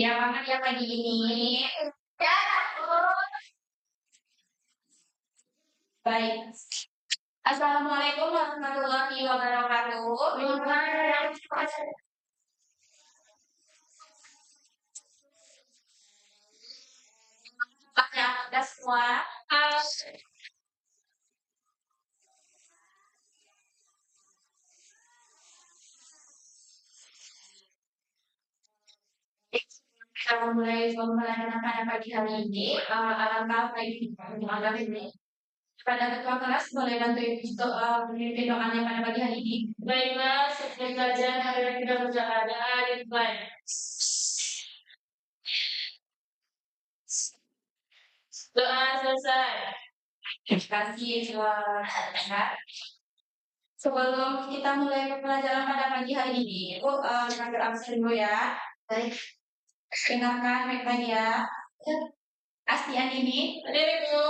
Ya banget ya pagi ini. Ya, baik. Assalamualaikum warahmatullahi wabarakatuh. Pada Anda semua. Kita mulai pembelajaran pada pagi hari ini. Alangkah baik ini. Pada ketua kelas boleh bantu ibu untuk memimpin doanya pada pagi hari ini. Baiklah, seperti pelajaran hari ini kita sudah ada di plan. Doa selesai. Terima kasih Pak. Sebelum kita mulai pembelajaran pada pagi hari ini, Ibu ambil absen dulu ya. Baik. Dengarkan baik-baik ya. Astian ini. Hadir Ibu.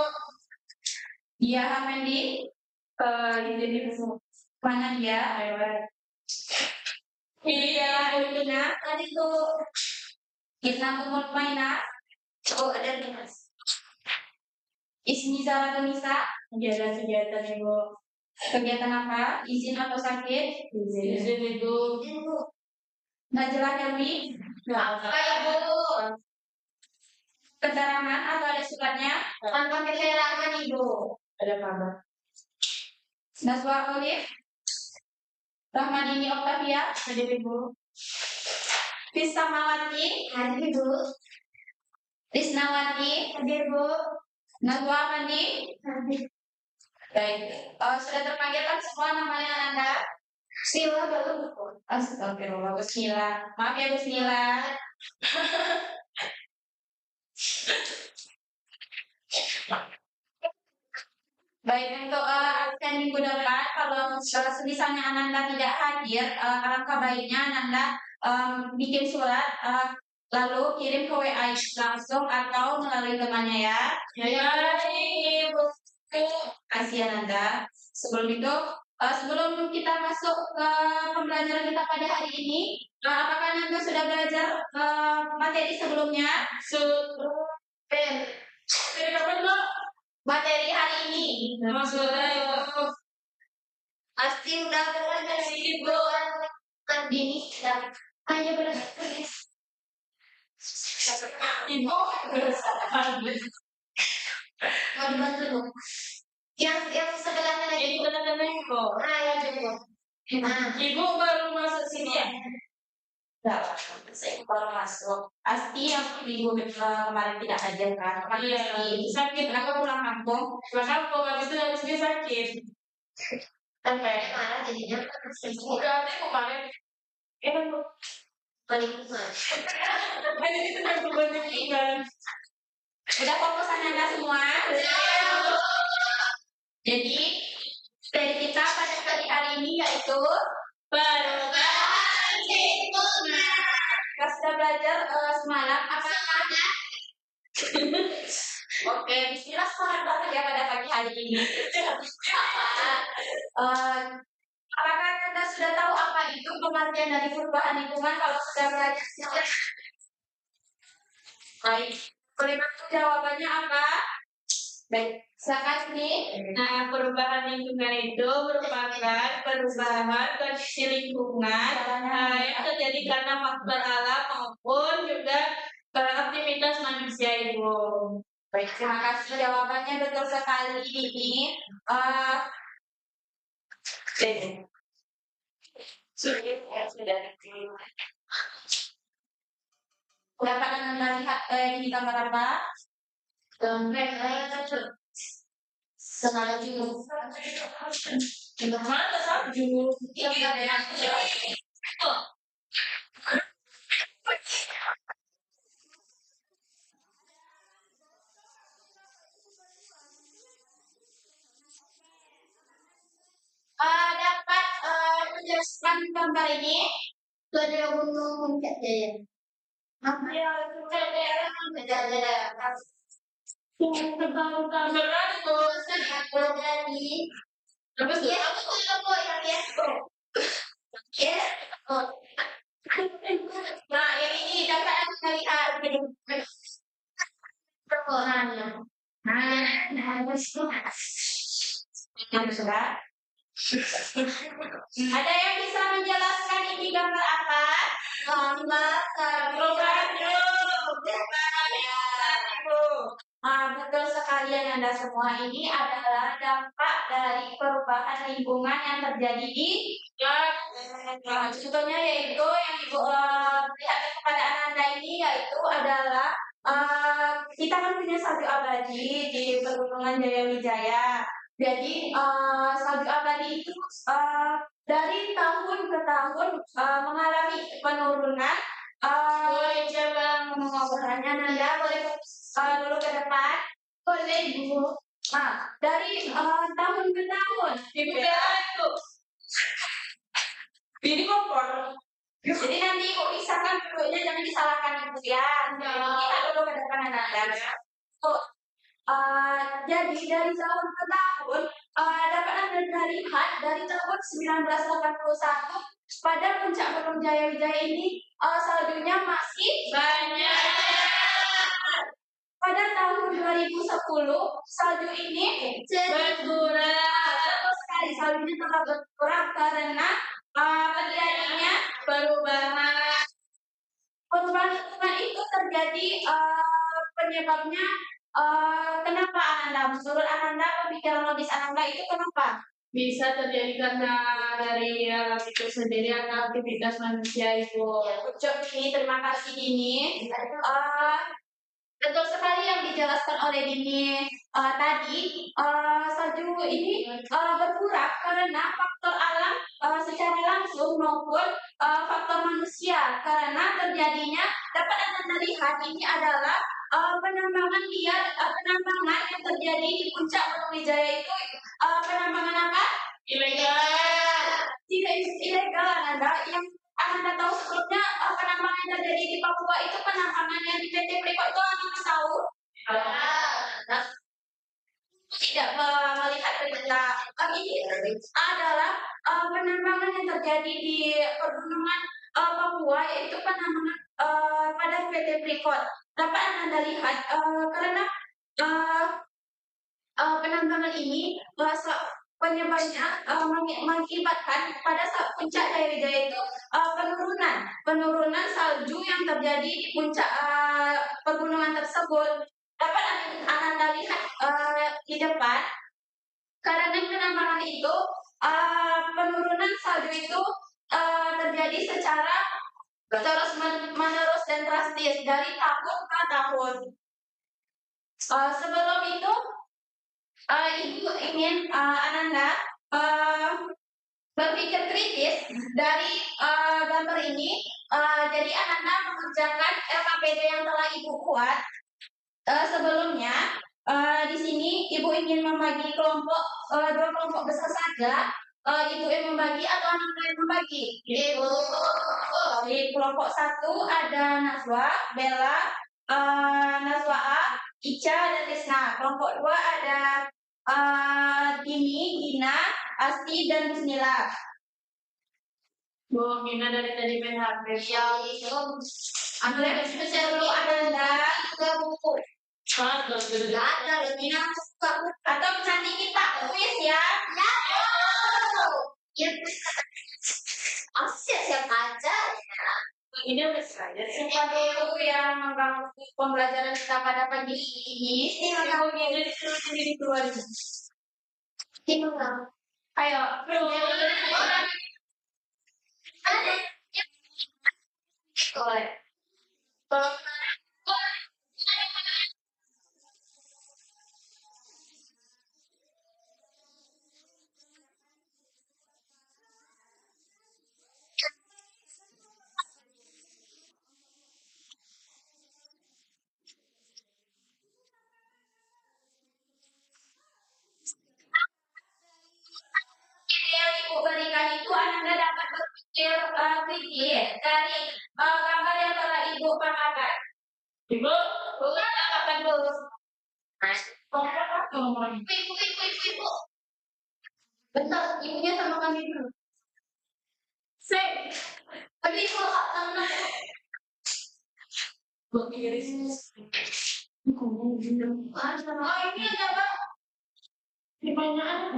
Dia Hamandi. Ini mana dia? Ini dia Ilina. Tadi tuh kita umur mainan. Oh ada nih mas. Ismi Zara Tunisa. Kegiatan Ibu. Kegiatan apa? Izin atau sakit? Izin Ibu. Najla Helmi. Apa Ibu? Keterangan atau ada suratnya? Tanpa keterangan Ibu. Ada apa? Naswa Olive. Rahmadini Octavia. Hadir Ibu. Fiskamawati. Hadir Ibu. Risnawati. Hadir Ibu. Najwa Mandi. Hadir. Baik. Sudah terpanggil kan semua namanya Anda? Sila belum. Astagfirullah. Bismillah. Maaf ya Bismillah. Baik, untuk absen minggu depan, kalau misalnya Ananda tidak hadir, alangkah baiknya Ananda bikin surat, lalu kirim ke WA langsung atau melalui temannya ya. Ya, Ibu. Kasih Ananda. Sebelum itu, sebelum kita masuk ke pembelajaran kita pada hari ini, apakah Ananda sudah belajar materi sebelumnya? Materi hari ini. Pasti udah belajar Ibu. Dini sudah hanya belajar. Ibu mau dibantu dong. Yang sebelahnya lagi. Ini benar-benar Ibu. Ya Ibu. Ibu baru masuk sini ya? Enggak, saya baru masuk. Pasti yang minggu kemarin tidak hadir kan? Iya. Sakit, aku pulang kampung. Pulang kampung, habis itu habis dia sakit. Sampai mana jadinya? Udah ada kemarin. Bu. Paling banyak. Banyak itu kan banyak ikan. Udah fokus Anda semua? Jadi dari kita pada hari ini yaitu perubahan lingkungan. Kita sudah belajar semalam apa ada? Oke, bismillah semangat banget ya pada pagi hari ini. Apakah Anda sudah tahu apa itu pengertian dari perubahan lingkungan kalau sudah belajar? Baik, boleh bantu jawabannya apa? Baik, silakan nih. Nah, perubahan lingkungan itu merupakan perubahan kondisi lingkungan yang terjadi karena faktor alam maupun juga aktivitas manusia Ibu. Baik, terima kasih jawabannya betul sekali ini. Sudah diterima. Dapat Anda lihat ini gambar apa? Salju. Mana salju? Ini ada yang dapat menjelaskan gambar ini. Itu ada gunung puncak jaya. Apa ya? Itu ada berat itu sangat dari. Terus ya, aku yang biasa. Ya. Nah, yang ini dapat melihat permohonannya. Ada yang bisa menjelaskan ini gambar apa? Gambar perubahan betul sekali Anda semua. Ini adalah dampak dari perubahan lingkungan yang terjadi di contohnya yaitu yang Ibu lihatkan kepada Anda ini yaitu adalah kita kan punya salju abadi di Pegunungan Jayawijaya. Jadi salju abadi itu dari tahun ke tahun mengalami penurunan. Boleh coba mengobrolnya Nanda, boleh dulu ke depan. Boleh Bu. Dari tahun ke tahun. Ibu itu. Ini kompor. Jadi nanti Ibu pisahkan dulunya, jangan disalahkan Ibu ya. Lihat dulu ke depan Nanda. Jadi dari tahun ke tahun dapat Anda lihat dari tahun 1981 pada puncak Gunung Jayawijaya ini saljunya masih banyak. Pada tahun 2010 salju ini berkurang. Betul sekali, saljunya telah berkurang karena terjadinya perubahan. Perubahan itu terjadi penyebabnya kenapa Ananda? Menurut Ananda, pemikiran logis Ananda itu kenapa? Bisa terjadi karena dari alam itu sendiri atau aktivitas manusia itu. Ya, ini terima kasih Dini. Betul sekali yang dijelaskan oleh Dini tadi. Salju ini berkurang karena faktor alam secara langsung maupun faktor manusia. Karena terjadinya dapat Anda lihat ini adalah penambangan penambangan yang terjadi di puncak Gunung Wijaya itu penambangan apa? Ilegal. Tidak ilegal Anda. Yang Anda tahu sebelumnya penambangan yang terjadi di Papua itu penambangan yang di PT Freeport itu Anda tahu? Tidak melihat berita ini adalah penambangan yang terjadi di pegunungan Papua yaitu penambangan pada PT Freeport. Dapat Anda lihat karena penambangan ini penyebabnya mengakibatkan pada saat puncak Jayawijaya itu penurunan salju yang terjadi di puncak pegunungan tersebut. Dapat Anda lihat di depan karena penambangan itu penurunan salju itu terjadi secara terus menerus dan drastis dari tahun ke tahun. Sebelum itu Ibu ingin Ananda berpikir kritis dari gambar ini. Jadi Ananda mengerjakan LKPD yang telah Ibu buat sebelumnya. Di sini Ibu ingin membagi kelompok dua kelompok besar saja. Ibu yang membagi atau Ananda yang membagi? Ibu. Di kelompok satu ada Naswa, Bella, Naswa A, Ica dan Tisna. Kelompok dua ada Dini, Gina, Asti dan Musnila. Bu, Gina dari tadi main HP. Ya, itu. Anda spesial dulu Ananda ke buku. Ada Gina suka atau nanti kita kuis ya. Ya. Siap aja. Ini udah saja. Simpan dulu yang mengganggu pembelajaran kita pada pagi ini. Ini mengganggu jadi disuruh sendiri keluar. Ayo. Boleh. Yang Ibu berikan itu Anda dapat berpikir kritis dari gambar yang telah Ibu paparkan. Ibu, akan dulu. Ibu. Bentar, ibunya sama kami dulu. Tapi Ibu Oh, ini ada apa? Di mana?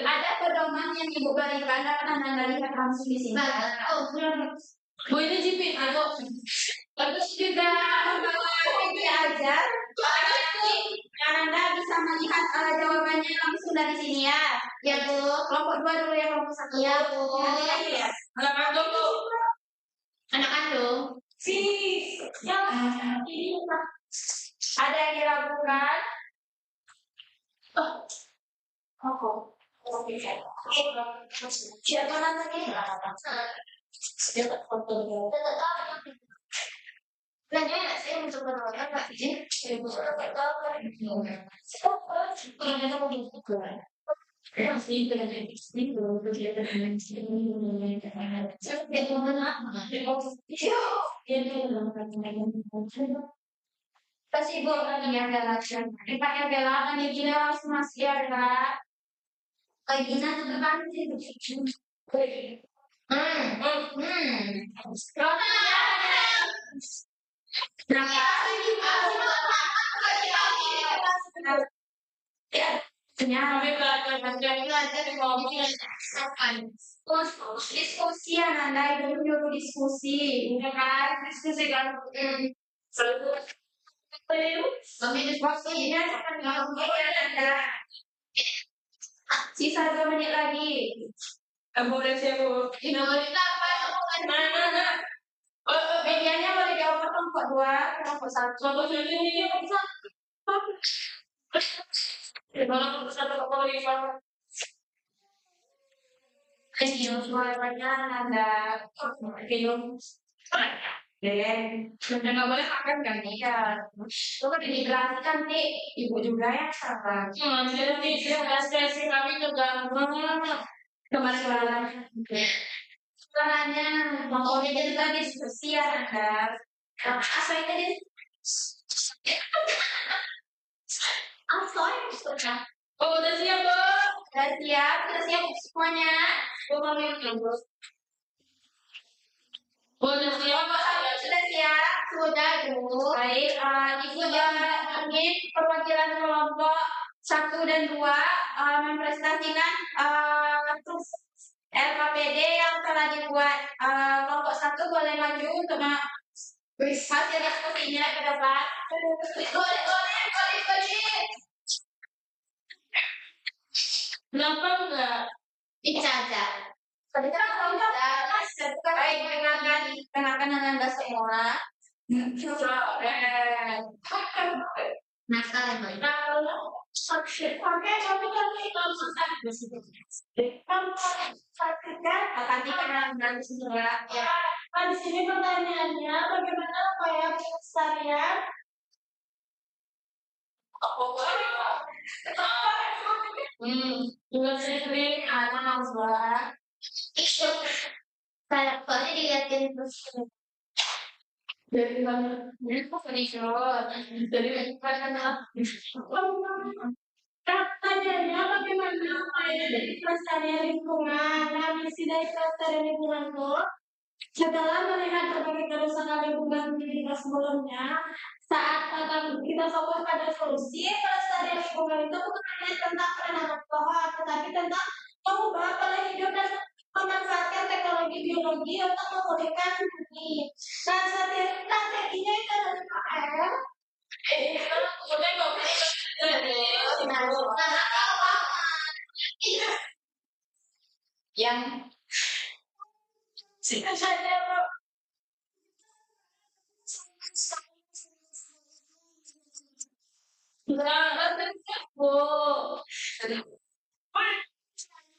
Ada pedoman yang ibu berikan akan anda lihat langsung di sini. Bu ini jepit atau terus juga diajar dan anda bisa melihat jawabannya langsung dari sini ya. Ya Bu. Kelompok 2 dulu ya, kelompok 1. Ya Bu. Ya. Anak kandung Bu. Anak kandung. Ini ada yang diragukan? Siapa namanya? Saya untuk menonton Kak Vijay, saya butuh Pasti ibu akan yang galakan. Dipakai galakan yang tidak harus masih ada. Kayak gini tuh depan sih. Diskusi Anda itu dulu diskusi, kan? Diskusi kan? Waktunya akan Anda. Sisa 2 menit lagi. Boleh siap Bu. Mana? Medianya boleh dioper kelompok 2, kelompok 1. Kelompok ini kelompok 1 kelompok 5. Suaranya ada film. Sudah nggak boleh makan kan ya? Itu kan dijelaskan nih, ibu juga yang salah. Jadi sesi kami juga kemarin. Caranya, mau jadi tadi diskusi ya Anda. Apa ini tadi? Oh, udah siap Bu? Udah siap semuanya. Sudah siap, sudah Bu. Baik, Ibu ingin perwakilan kelompok 1 dan 2 mempresentasikan LKPD yang telah dibuat. Kelompok 1 boleh maju untuk hasil diskusinya ke depan. Boleh. Kenapa enggak? Bisa aja. Baik, kenalkan Anda semua. Nah, sekarang di sini pertanyaannya, bagaimana upaya pelestarian? Juga sering anak buah. Kayak soalnya dilihatin terus dari mana? Dari screenshot. Dari mana? Pertanyaannya bagaimana upaya dari pelestarian lingkungan? Nah, misi dari pelestarian lingkungan itu setelah melihat berbagai kerusakan lingkungan di kita sebelumnya, saat kita fokus pada solusi, pelestarian lingkungan itu bukan hanya tentang penanaman pohon, tetapi tentang mengubah pola hidup dan memanfaatkan teknologi biologi untuk memulihkan bumi. Nah, strateginya itu adalah 5R. Yang singkat saja, Bro.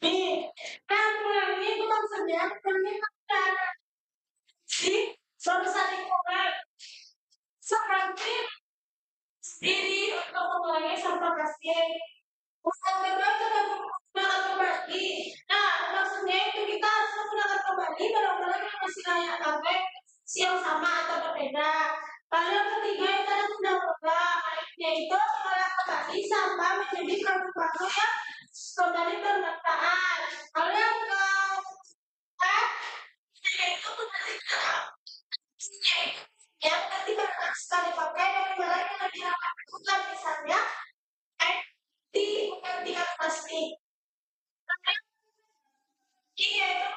Nih, kan itu maksudnya pernikahan sih suatu saling orang seperti ini untuk mengurangi sampah plastik. Bukan berbeda dengan menggunakan kembali. Nah, maksudnya itu kita harus menggunakan kembali barang-barang yang masih layak pakai yang sama atau berbeda. Lalu yang ketiga itu ada guna-guna, yaitu mengolah kembali sampah menjadi produk baru yang kembali bermanfaat. Lalu yang keempat yaitu kembali yang ketika sekali pakai dari barang yang lebih ramah lingkungan, misalnya bukan tingkat plastik. Iya,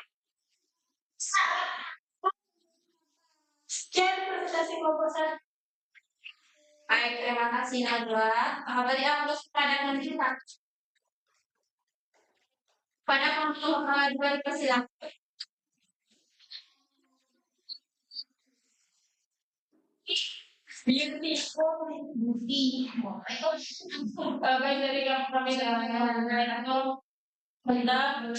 sekian presentasi proposal. Baik, terima kasih Najwa. Beri aplaus kepada pemerintah. Pada kelompok dua dipersilakan. Baik dari kami dengan tentang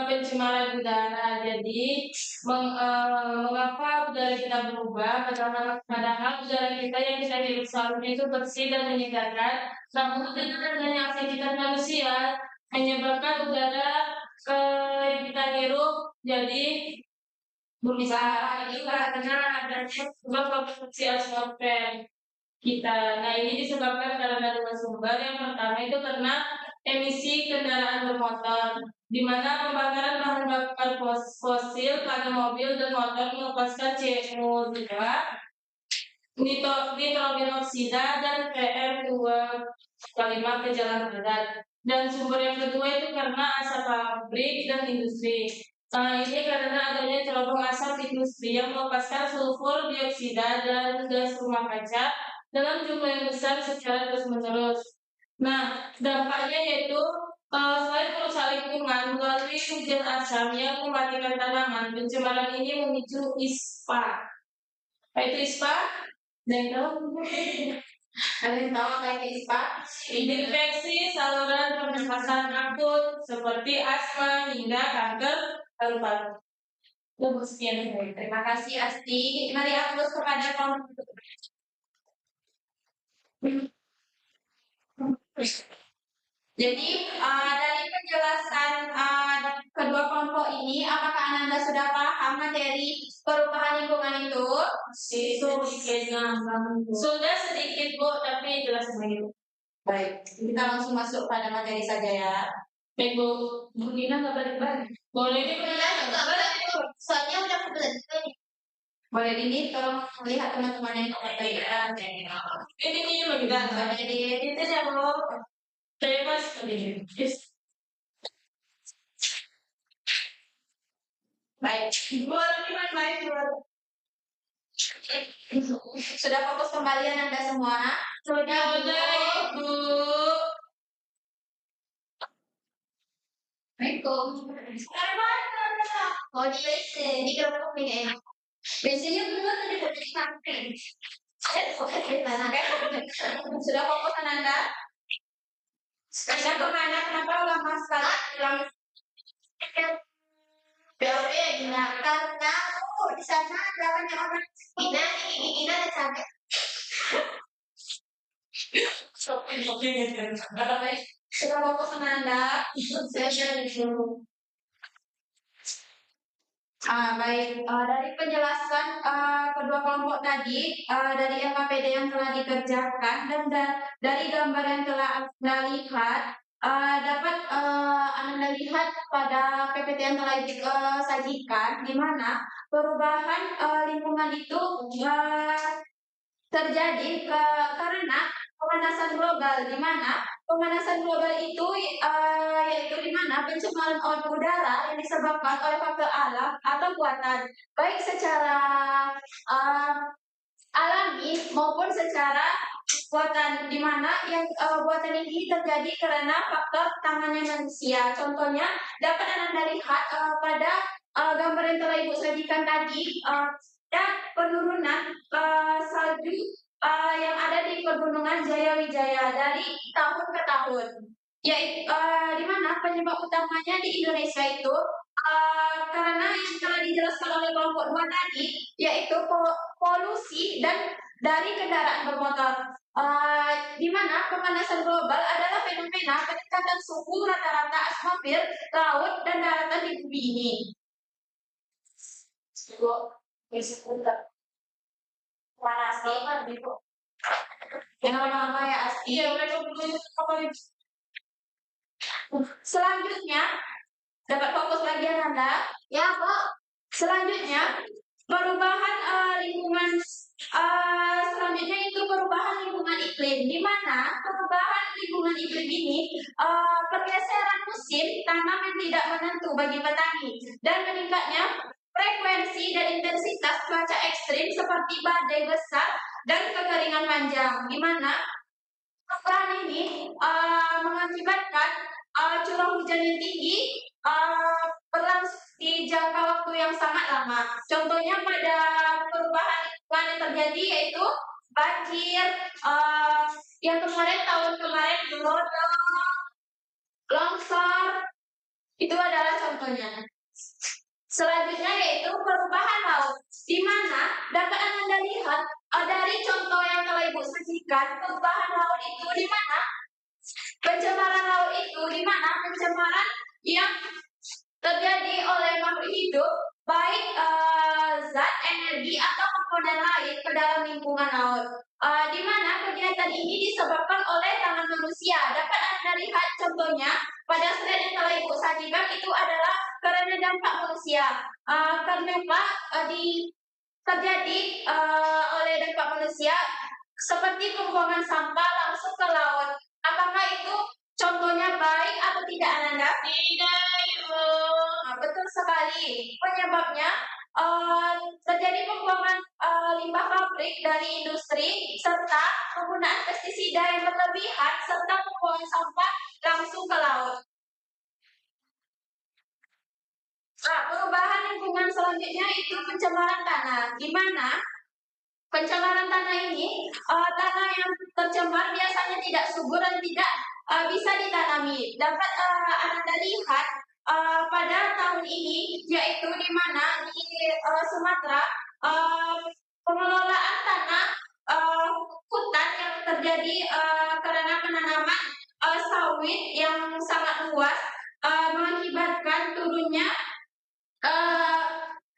pencemaran udara. Jadi mengapa udara kita berubah? Padahal udara kita yang kita hirup seharusnya itu bersih dan menyegarkan. Namun dengan adanya aktivitas manusia menyebabkan udara kita hirup jadi berubah karena adanya sebab produksi atmosfer kita. Nah, ini disebabkan karena dua sumber. Yang pertama itu karena emisi kendaraan bermotor, di mana pembakaran bahan bakar fosil pada mobil dan motor melepaskan CO2, nitrogenoksida, dan PM2,5 ke jalan darat. Dan sumber yang kedua itu karena asap pabrik dan industri. Ini karena adanya cerobong asap industri yang melepaskan sulfur dioksida dan gas rumah kaca dalam jumlah yang besar secara terus-menerus. Nah, dampaknya yaitu selain merusak lingkungan melalui hujan asam yang mematikan tanaman, pencemaran ini memicu ISPA. Apa itu ISPA? Ada yang tahu apa itu ISPA? Infeksi saluran pernafasan akut seperti asma hingga kanker paru-paru. Sekian. Terima kasih Asti. Mari aplaus kepada kelompok. Jadi dari penjelasan kedua kelompok ini, apakah Ananda sudah paham materi perubahan lingkungan itu? Sudah sedikit Bu, tapi jelas begitu. Baik, kita langsung masuk pada materi saja ya. Baik Bu, Bu Nina nggak balik-balik. Boleh dibalik. Soalnya udah kebetulan. Boleh ini tolong lihat teman-teman yang kebetulan. Ini lebih gampang. Jadi itu ya Bu. Terima kasih. Baik. Sudah fokus kembali Anda semua? Sudah, Ibu. Oh, di kelompok ini. Biasanya benar tadi dari samping. Sudah fokus Anda? Anda kemana? Kenapa lama sekali bilang? Karena di sana ada banyak orang. Ina ada sampai. Sudah fokus Anda? Saya dulu. Baik, dari penjelasan kedua kelompok tadi, dari LKPD yang telah dikerjakan dan dari gambar yang telah Anda lihat, dapat Anda lihat pada PPT yang telah disajikan, di mana perubahan lingkungan itu terjadi karena pemanasan global, di mana pemanasan global itu yaitu di mana pencemaran udara yang disebabkan oleh faktor alam atau buatan, baik secara alami maupun secara buatan, di mana yang buatan ini terjadi karena faktor tangannya manusia. Contohnya dapat Anda lihat pada gambar yang telah Ibu sajikan tadi, ada penurunan salju yang ada di Pegunungan Jayawijaya dari tahun ke tahun. Yaitu di mana penyebab utamanya di Indonesia itu karena yang telah dijelaskan oleh kelompok 2 tadi, yaitu polusi dan dari kendaraan bermotor. Di mana pemanasan global adalah fenomena peningkatan suhu rata-rata atmosfer, laut, dan daratan di bumi ini. Panas banget gitu. Yang lama-lama ya Asti. Iya, mereka selanjutnya dapat fokus lagi Anda. Ya, Kok. Selanjutnya perubahan lingkungan selanjutnya itu perubahan lingkungan iklim, di mana perubahan lingkungan iklim ini pergeseran musim tanam yang tidak menentu bagi petani dan meningkatnya frekuensi dan intensitas cuaca ekstrim seperti badai besar dan kekeringan panjang, di mana perubahan ini mengakibatkan curah hujan yang tinggi berlangsung di jangka waktu yang sangat lama. Contohnya pada perubahan lingkungan yang terjadi yaitu banjir, yang tahun kemarin longsor, itu adalah contohnya. Selanjutnya yaitu perubahan laut, di mana dapat Anda lihat dari contoh yang telah Ibu sajikan, perubahan laut itu di mana pencemaran laut itu di mana pencemaran yang terjadi oleh makhluk hidup, baik zat, energi atau komponen lain ke dalam lingkungan laut. Di mana kegiatan ini disebabkan oleh tangan manusia. Dapat Anda lihat contohnya pada slide yang telah Ibu sajikan itu adalah karena dampak manusia. Karena terjadi oleh dampak manusia seperti pembuangan sampah langsung ke laut. Apakah itu contohnya baik atau tidak, Ananda? Tidak, Ibu. Betul sekali. Penyebabnya terjadi pembuangan limbah pabrik dari industri serta penggunaan pestisida yang berlebihan serta pembuangan sampah langsung ke laut. Perubahan lingkungan selanjutnya itu pencemaran tanah, di mana pencemaran tanah ini tanah yang tercemar biasanya tidak subur dan tidak bisa ditanami. Dapat Anda lihat pada tahun ini, yaitu di mana di Sumatera pengelolaan tanah hutan yang terjadi karena penanaman sawit yang sangat luas mengakibatkan turunnya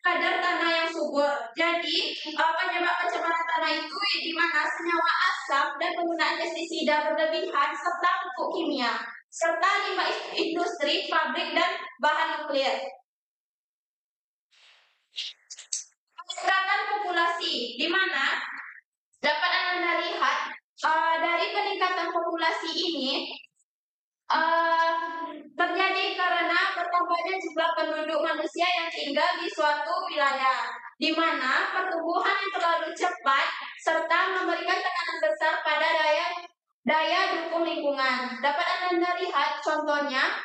kadar tanah yang subur. Jadi penyebab pencemaran tanah itu di mana senyawa asam dan penggunaan pestisida berlebihan serta pupuk kimia serta limbah industri, pabrik dan bahan nuklir. Peningkatan populasi, di mana dapat Anda lihat dari peningkatan populasi ini terjadi karena bertambahnya jumlah penduduk manusia yang tinggal di suatu wilayah, di mana pertumbuhan yang terlalu cepat serta memberikan tekanan besar pada daya dukung lingkungan. Dapat Anda lihat contohnya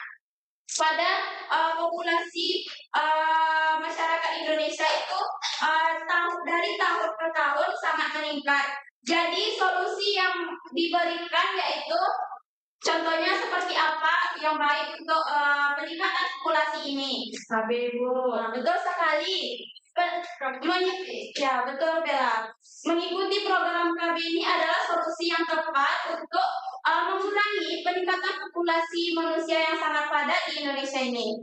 pada populasi masyarakat Indonesia itu dari tahun ke tahun sangat meningkat. Jadi solusi yang diberikan yaitu contohnya seperti apa yang baik untuk peningkatan populasi ini? Betul sekali. Ya, betul Bella. Mengikuti program KB ini adalah solusi yang tepat untuk mengurangi peningkatan populasi manusia yang sangat padat di Indonesia ini.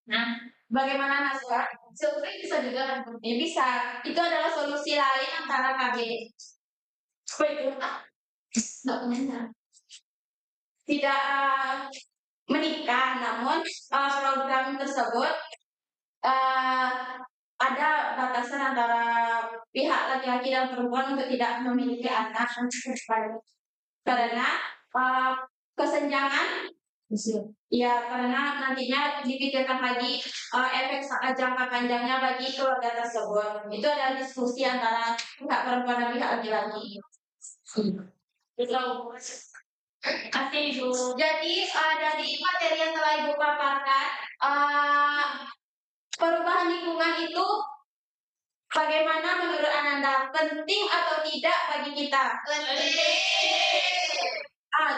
Nah, bagaimana Naswa? Survei bisa juga? Ya, bisa. Itu adalah solusi lain antara KB. Tidak menikah, namun program tersebut ada batasan antara pihak laki-laki dan perempuan untuk tidak memiliki anak karena kesenjangan. Ya, karena nantinya dipikirkan lagi efek jangka panjangnya bagi keluarga tersebut. Itu adalah diskusi antara pihak perempuan dan pihak laki-laki. Jadi dari materi yang telah Ibu paparkan, perubahan lingkungan itu bagaimana menurut Ananda? penting atau tidak bagi kita? Penting.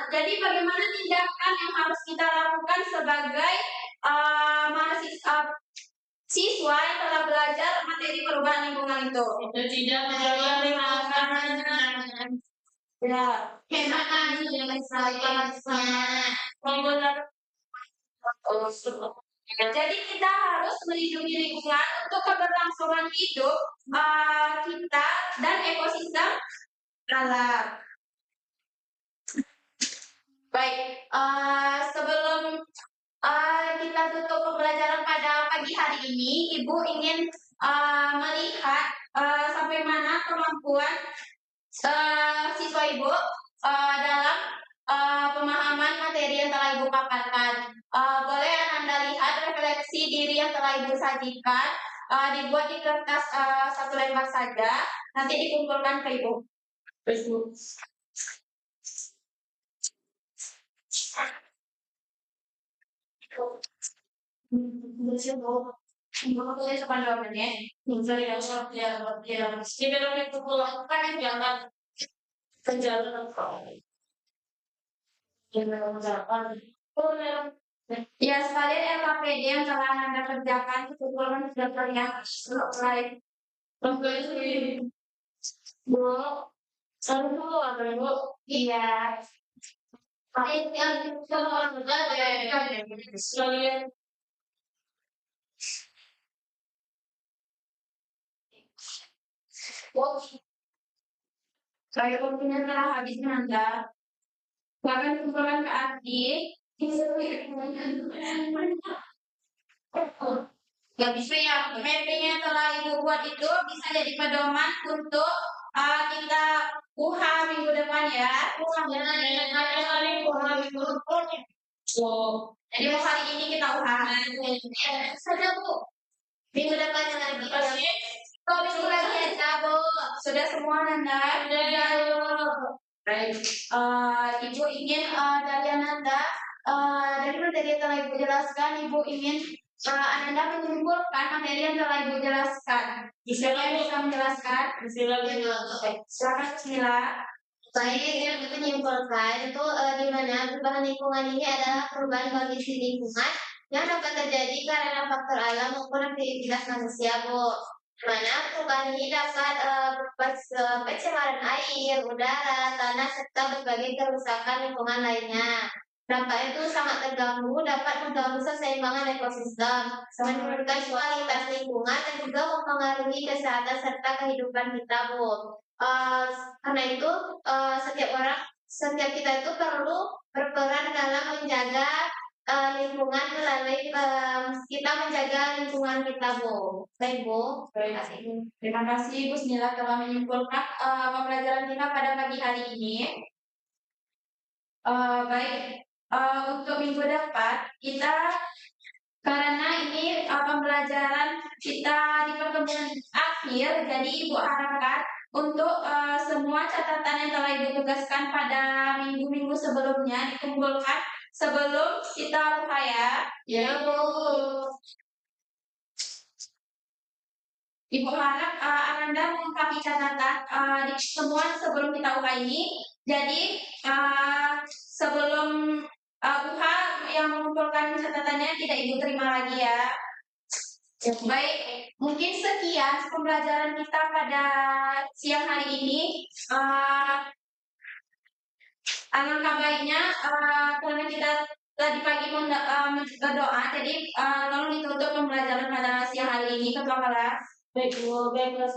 Jadi bagaimana tindakan yang harus kita lakukan sebagai mahasiswa siswa yang telah belajar materi perubahan lingkungan itu? Tidak menjaga lingkungan. Ya, hemat jadi kita harus melindungi lingkungan untuk keberlangsungan hidup kita dan ekosistem alam. Baik, sebelum kita tutup pembelajaran pada pagi hari ini, Ibu ingin melihat sampai mana kemampuan siswa Ibu dalam pemahaman materi yang telah Ibu paparkan. Boleh Anda lihat refleksi diri yang telah Ibu sajikan, dibuat di kertas satu lembar saja, nanti dikumpulkan ke Ibu. Ya, sekalian LKPD yang telah Anda kerjakan kebetulan sudah terlihat selesai. Bu, dulu ada Bu. Iya. Sekalian. Saya waktunya telah habis Anda. Bahkan kumpulkan ke adik. Gak bisa ya, mapping yang telah Ibu buat itu bisa jadi pedoman untuk kita UHA minggu depan ya. Jadi hari ini kita UHA. Saja Bu. Minggu depan yang lagi. Minggu lagi aja Bu. Sudah semua Nanda? Sudah. Baik. Ibu ingin dari Ananda, dari materi yang telah Ibu jelaskan, Ibu ingin Ananda menyimpulkan materi yang telah Ibu jelaskan. Siapa yang bisa menjelaskan? Silakan Bismillah. Baik, yang menyimpulkan itu di mana perubahan lingkungan ini adalah perubahan kondisi lingkungan yang dapat terjadi karena faktor alam maupun aktivitas manusia, Bu. Mana perubahan ini dapat pencemaran air, udara, tanah, serta berbagai kerusakan lingkungan lainnya. Dampak itu sangat terganggu, dapat mengganggu keseimbangan ekosistem, menurunkan kualitas lingkungan dan juga mempengaruhi kesehatan serta kehidupan kita, Bu. Karena itu setiap kita itu perlu berperan dalam menjaga lingkungan melalui kita menjaga lingkungan kita, Bu. Baik, Bu. Terima kasih, Bu Snila telah menyimpulkan pembelajaran kita pada pagi hari ini. Baik, untuk minggu depan kita karena ini pembelajaran kita di pertemuan akhir, jadi Ibu harapkan untuk semua catatan yang telah Ibu tugaskan pada minggu-minggu sebelumnya dikumpulkan sebelum kita buka ya. Ya, Bu. Ibu harap Ananda melengkapi catatan di semua sebelum kita buka ini. Jadi sebelum buka yang mengumpulkan catatannya tidak Ibu terima lagi ya. Baik, mungkin sekian pembelajaran kita pada siang hari ini. Alangkah baiknya karena kita tadi pagi berdoa, jadi tolong ditutup pembelajaran pada siang hari ini ketua kelas. Baik, Bu, baiklah.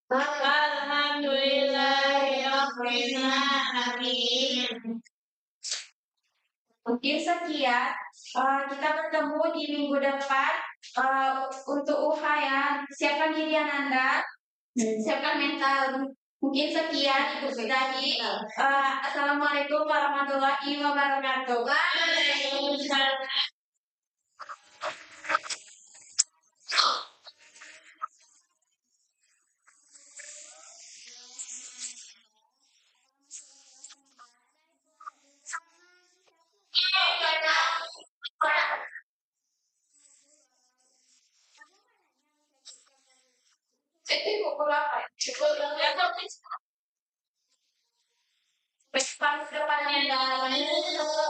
Alhamdulillahirobbilalamin. Mungkin sekian. Kita bertemu di minggu depan untuk UHA ya. Siapkan diri Anda, siapkan mental. Mungkin sekian Ibu Sudadi. Assalamualaikum warahmatullahi wabarakatuh. Waalaikumsalam. mainan itu